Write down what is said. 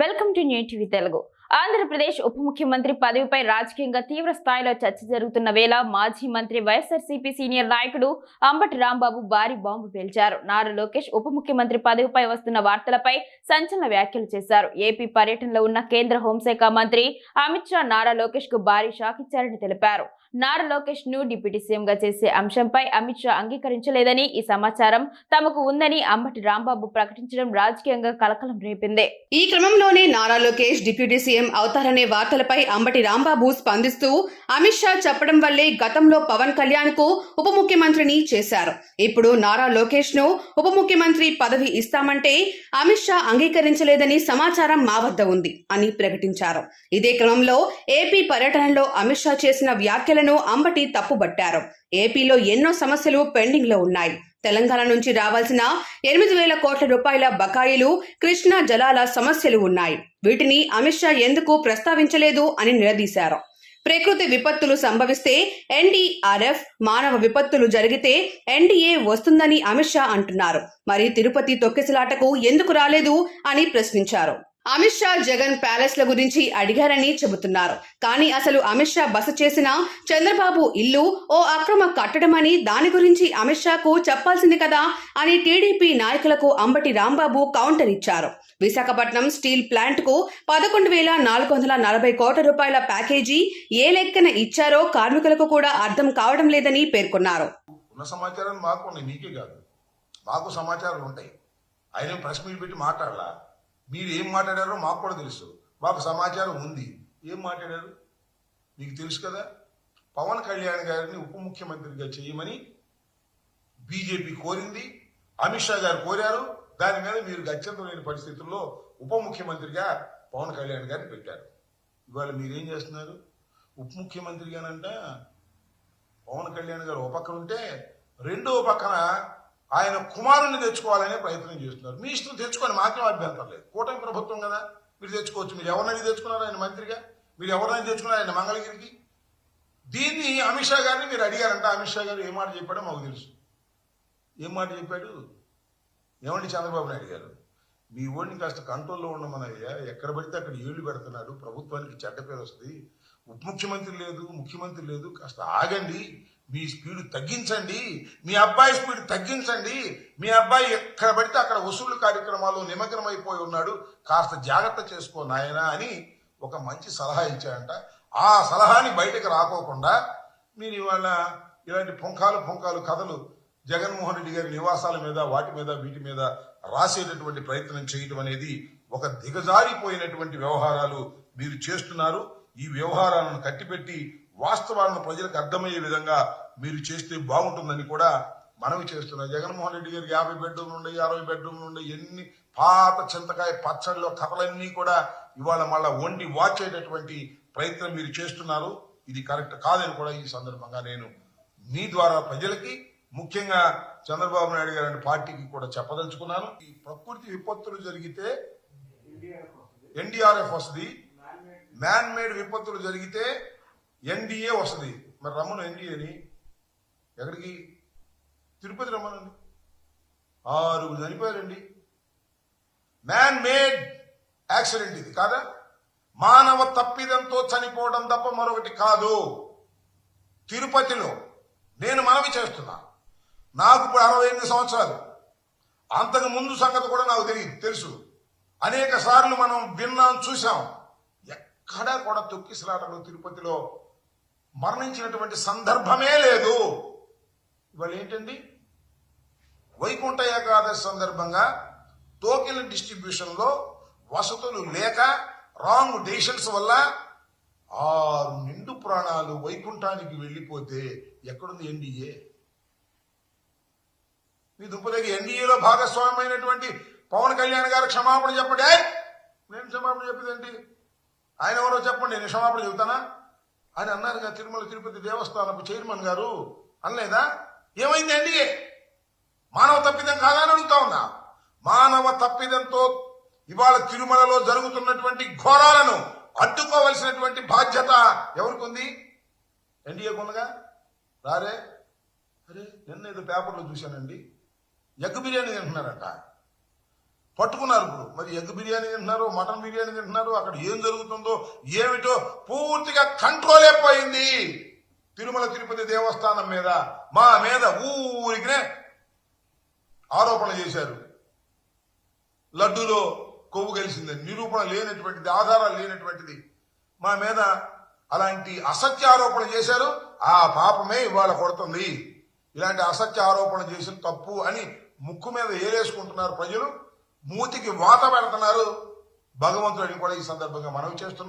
Welcome to new TV Telugu. Andhra Pradesh ఉప ముఖ్యమంత్రి పదవిపై రాజకీయంగా తీవ్ర స్థాయిలో చర్చ జరుగుతున్న వేళ మాజీ మంత్రి వైఎస్ఆర్సీపీ సీనియర్ నాయకుడు అంబటి రాంబాబు భారీ బాంబు పేల్చారు. నారా లోకేష్ ఉప ముఖ్యమంత్రి పదవిపై వస్తున్న వార్తలపై సంచలన వ్యాఖ్యలు చేశారు. ఏపీ పర్యటనలో ఉన్న కేంద్ర హోంశాఖ మంత్రి అమిత్ షా నారా లోకేష్ కు భారీ షాక్ ఇచ్చారని తెలిపారు. నారా లోకేష్ ను డిప్యూటీ సీఎంగా చేసే అంశంపై అమిత్ షా అంగీకరించలేదని, ఈ సమాచారం తమకు ఉందని అంబటి రాంబాబు ప్రకటించడం రాజకీయంగా కలకలం రేపింది. ఈ క్రమంలోనే నారా లోకేష్ డిప్యూటీ సీఎం అవుతారనే వార్తలపై అంబటి రాంబాబు స్పందిస్తూ అమిత్ షా చెప్పడం వల్లే గతంలో పవన్ కళ్యాణ్ కు ఉప ముఖ్యమంత్రిని చేశారు. ఇప్పుడు నారా లోకేష్ ను ఉప ముఖ్యమంత్రి పదవి ఇస్తామంటే అమిత్ షా అంగీకరించలేదని సమాచారం మా వద్ద ఉంది అని ప్రకటించారు. ఇదే క్రమంలో ఏపీ పర్యటనలో అమిత్ షా చేసిన వ్యాఖ్యలను అంబటి తప్పుబట్టారు. ఏపీలో ఎన్నో సమస్యలు పెండింగ్ లో ఉన్నాయి. తెలంగాణ నుంచి రావాల్సిన 8,000 కోట్ల రూపాయల బకాయిలు, కృష్ణా జలాల సమస్యలు ఉన్నాయి. వీటిని అమిత్ షా ఎందుకు ప్రస్తావించలేదు అని నిలదీశారు. ప్రకృతి విపత్తులు సంభవిస్తే ఎన్డీఆర్ఎఫ్, మానవ విపత్తులు జరిగితే ఎన్డీఏ వస్తుందని అమిత్ షా అంటున్నారు. మరి తిరుపతి తొక్కిసలాటకు ఎందుకు రాలేదు అని ప్రశ్నించారు. అమిత్ షా జగన్ ప్యాలెస్ ల గురించి అడిగారని చెబుతున్నారు. కానీ అసలు అమిత్ షా బస చేసిన చంద్రబాబు ఇల్లు ఓ అక్రమ కట్టడమని, దాని గురించి అమిత్ షాకు చెప్పాల్సింది కదా అని టీడీపీ నాయకులకు అంబటి రాంబాబు కౌంటర్ ఇచ్చారు. విశాఖపట్నం స్టీల్ ప్లాంట్ కు 11,440 కోట్ల రూపాయల ప్యాకేజీ ఏ లెక్కన ఇచ్చారో కార్మికులకు కూడా అర్థం కావడం లేదని పేర్కొన్నారు. మాకు సమాచారాలు ఉంటాయి. ఆయన ప్రెస్ మీట్ పెట్టి మాట్లాడాలా, మీరు ఏం మాట్లాడారో మాకు కూడా తెలుసు. మాకు సమాచారం ఉంది. ఏం మాట్లాడారు మీకు తెలుసు కదా. పవన్ కళ్యాణ్ గారిని ఉప ముఖ్యమంత్రిగా చేయమని బీజేపీ కోరింది, అమిత్ షా గారు కోరారు. దాని మీద మీరు గత్యంతరం లేని పరిస్థితుల్లో ఉప ముఖ్యమంత్రిగా పవన్ కళ్యాణ్ గారిని పెట్టారు. ఇవాళ మీరేం చేస్తున్నారు? ఉప ముఖ్యమంత్రిగానంట పవన్ కళ్యాణ్ గారు ఒక పక్కన ఉంటే, రెండో పక్కన ఆయన కుమారుని తెచ్చుకోవాలనే ప్రయత్నం చేస్తున్నారు. మీ ఇష్టం తెచ్చుకొని, మాకేం అభ్యంతరం లేదు. కూటమి ప్రభుత్వం కదా, మీరు తెచ్చుకోవచ్చు. మీరు ఎవరినైనా తెచ్చుకున్నారు ఆయన మంత్రిగా, మీరు ఎవరినైనా తెచ్చుకున్నారు ఆయన మంగళగిరికి. దీన్ని అమిత్ షా గారిని మీరు అడిగారంట. అమిత్ షా గారు ఏ మాట చెప్పాడో మాకు తెలుసు. ఏం మాట చెప్పాడు? ఏమండి చంద్రబాబు నాయుడు గారు, మీ ఓడిని కాస్త కంట్రోల్లో ఉండమనయ్యా, ఎక్కడ పడితే అక్కడ ఏళ్లు పెడుతున్నాడు, ప్రభుత్వానికి చెడ్డ పేరు వస్తుంది, ఉప ముఖ్యమంత్రి లేదు, ముఖ్యమంత్రి లేదు, కాస్త ఆగండి, మీ స్పీడ్ తగ్గించండి, మీ అబ్బాయి స్పీడ్ తగ్గించండి, మీ అబ్బాయి ఎక్కడ పడితే అక్కడ వసూలు కార్యక్రమాల్లో నిమగ్నమైపోయి ఉన్నాడు, కాస్త జాగ్రత్త చేసుకో నాయనా అని ఒక మంచి సలహా ఇచ్చాడంట. ఆ సలహాని బయటకు రాకోకుండా మీరు ఇవాళ ఇలాంటి పుంకాలు కథలు జగన్మోహన్ రెడ్డి గారి నివాసాల మీద, వాటి మీద, వీటి మీద రాసేటటువంటి ప్రయత్నం చేయడం అనేది ఒక దిగజారిపోయినటువంటి వ్యవహారాలు మీరు చేస్తున్నారు. ఈ వ్యవహారాలను కట్టిపెట్టి వాస్తవాలను ప్రజలకు అర్థమయ్యే విధంగా మీరు చేస్తే బాగుంటుందని కూడా మనవి చేస్తున్నారు. జగన్మోహన్ రెడ్డి గారికి 50 బెడ్రూమ్లు ఉన్నాయి, 60 బెడ్రూమ్లు ఉన్నాయి, ఎన్ని పాత చింతకాయ పచ్చడిలో కథలన్నీ కూడా ఇవాళ మళ్ళా వండి వాచేటటువంటి ప్రయత్నం మీరు చేస్తున్నారు. ఇది కరెక్ట్ కాదని కూడా ఈ సందర్భంగా నేను మీ ద్వారా ప్రజలకి, ముఖ్యంగా చంద్రబాబు నాయుడు గారి పార్టీకి కూడా చెప్పదలుచుకున్నాను. ఈ ప్రకృతి విపత్తులు జరిగితే ఎన్డీఆర్ఎఫ్ వస్తుంది, మ్యాన్ మేడ్ విపత్తులు జరిగితే ఎన్డీఏ వస్తుంది. మరి రమ్మను ఎన్డీఏని, ఎక్కడికి? తిరుపతి రమ్మనండి. 6 చనిపోయారండి. మ్యాన్ మేడ్ యాక్సిడెంట్ ఇది కాదా? మానవ తప్పిదంతో చనిపోవడం తప్ప మరొకటి కాదు. తిరుపతిలో నేను మనవి చేస్తున్నా, నాకు ఇప్పుడు 68 సంవత్సరాలు, అంతకు ముందు సంగతి కూడా నాకు తెలుసు. అనేక సార్లు మనం విన్నాం, చూసాం. ఎక్కడా కూడా తొక్కిసలాటలు తిరుపతిలో మరణించినటువంటి సందర్భమే లేదు. ఇవాళ ఏంటండి, వైకుంఠ ఏకాదశి సందర్భంగా టోకెన్ డిస్ట్రిబ్యూషన్ లో వసతులు లేక, రాంగ్ డెసిషన్స్ వల్ల 6 నిండు ప్రాణాలు వైకుంఠానికి వెళ్లిపోతే ఎక్కడుంది ఎన్డీఏ? మీ దుప్పదగి ఎన్డీఏలో భాగస్వామ్యమైనటువంటి పవన్ కళ్యాణ్ గారు క్షమాపణ చెప్పండి. నేను క్షమాపణ చెప్పేదేంటి? ఆయన ఎవరో చెప్పండి, నేను క్షమాపణ చెబుతానా? ఆయన అన్నారు కదా, తిరుమల తిరుపతి దేవస్థానపు చైర్మన్ గారు అనలేదా? ఏమైంది ఎన్డీఏ? మానవ తప్పిదం కాదా అని అడుగుతా ఉన్నా. మానవ తప్పిదంతో ఇవాళ తిరుమలలో జరుగుతున్నటువంటి ఘోరాలను అడ్డుకోవలసినటువంటి బాధ్యత ఎవరికి ఉంది? ఎన్డీఏకు ఉందిగా. రారే, అరే నిన్న ఏదో పేపర్లో చూశానండి, ఎగ్ బిర్యానీ తింటున్నారంట. పట్టుకున్నారు. ఇప్పుడు మరి ఎగ్ బిర్యానీ తింటున్నారు, మటన్ బిర్యానీ తింటున్నారు. అక్కడ ఏం జరుగుతుందో ఏమిటో పూర్తిగా కంట్రోల్ అయిపోయింది. తిరుమల తిరుపతి దేవస్థానం మీద మా మీద ఊరికినే ఆరోపణ చేశారు. లడ్డూలో కొవ్వు కలిసిందని నిరూపణ లేనటువంటిది, ఆధారాలు లేనటువంటిది మా మీద అలాంటి అసత్య ఆరోపణ చేశారు. ఆ పాపమే ఇవాళ కొడుతుంది. ఇలాంటి అసత్య ఆరోపణ చేసిన తప్పు అని ముక్కు మీద ఏలేసుకుంటున్నారు ప్రజలు, మూతికి వాత పెడుతున్నారు. భగవంతుడిని కూడా ఈ సందర్భంగా మనవి చేస్తున్నారు.